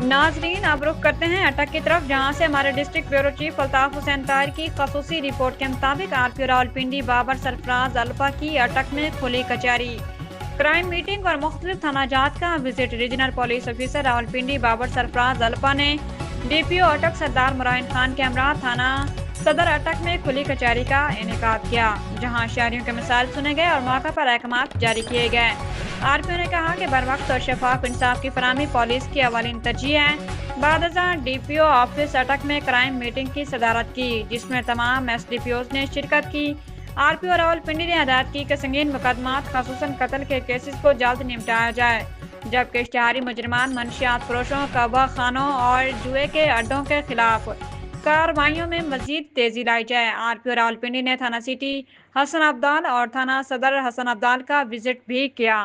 नाजरीन अब रुख करते हैं अटक की तरफ, जहां से हमारे district bureau chief Altaf Hussain Tahir की खसूसी रिपोर्ट के मुताबिक आरपीओ रावलपिंडी बाबर सरफराज अल्पा की अटक में खुली कचहरी, क्राइम मीटिंग और मुख्तलिफ थाना जात का visit. Regional police officer Rawalpindi Babar Sarfaraz Alpa ने डीपीओ अटक सरदार मुरायन खान के हमरा थाना सदर अटक में खुली कचहरी का इनेकाद किया, जहां शहरियों के मिसाल सुने गए और मौके पर अहकामात जारी किए गए। आरपीओ ने कहा कि बरवक्त और शफाफ इंसाफ की फराहमी पुलिस की अवलिन तरजीह है। बाद डीपीओ ऑफिस अटक में क्राइम मीटिंग की सदारत की, जिसमें तमाम एसडीपीओज ने शिरकत की। आरपीओ रावलपिंडी ने हदायत की कि संगीन मुकदमात खसूसन कत्ल के केसेस को जल्द निपटाया जाए, जबकि इश्तिहारी मुजरिमान, मंशियात फरोशों, कबा खानों और जुए के अड्डों के खिलाफ कार्रवाइयों में मजीद तेजी लाई जाए। आरपीओ रावलपिंडी ने थाना सिटी हसन अब्दाल और थाना सदर हसन अब्दाल का विजिट भी किया।